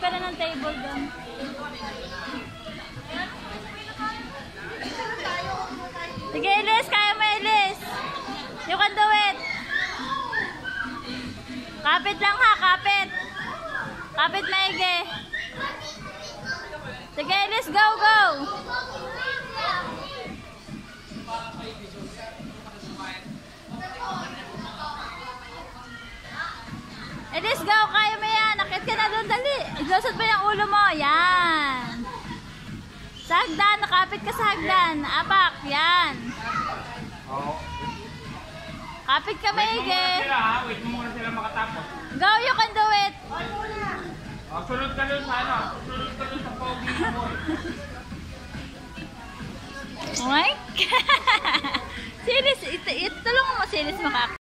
ka na ng table doon. Sige, Elis. Kaya mo, Elis. You can do it. Kapit lang ha, kapit. Kapit maigi. Sige, Elis. Go, go. Elis, go. Kaya mo yan. Nakit ka na doon. Dali. Ilusot mo yung ulo mo. Yan. Sa hagdan. Nakapit ka sa hagdan. Apak. Yan. Kapit ka maigi. Wait mo muna sila makatapos. Go, you can do it. Sunod ka doon sa ano. Sunod ka doon sa pogi mo. Oh my God. Silis. Itulungan mo silis makakita.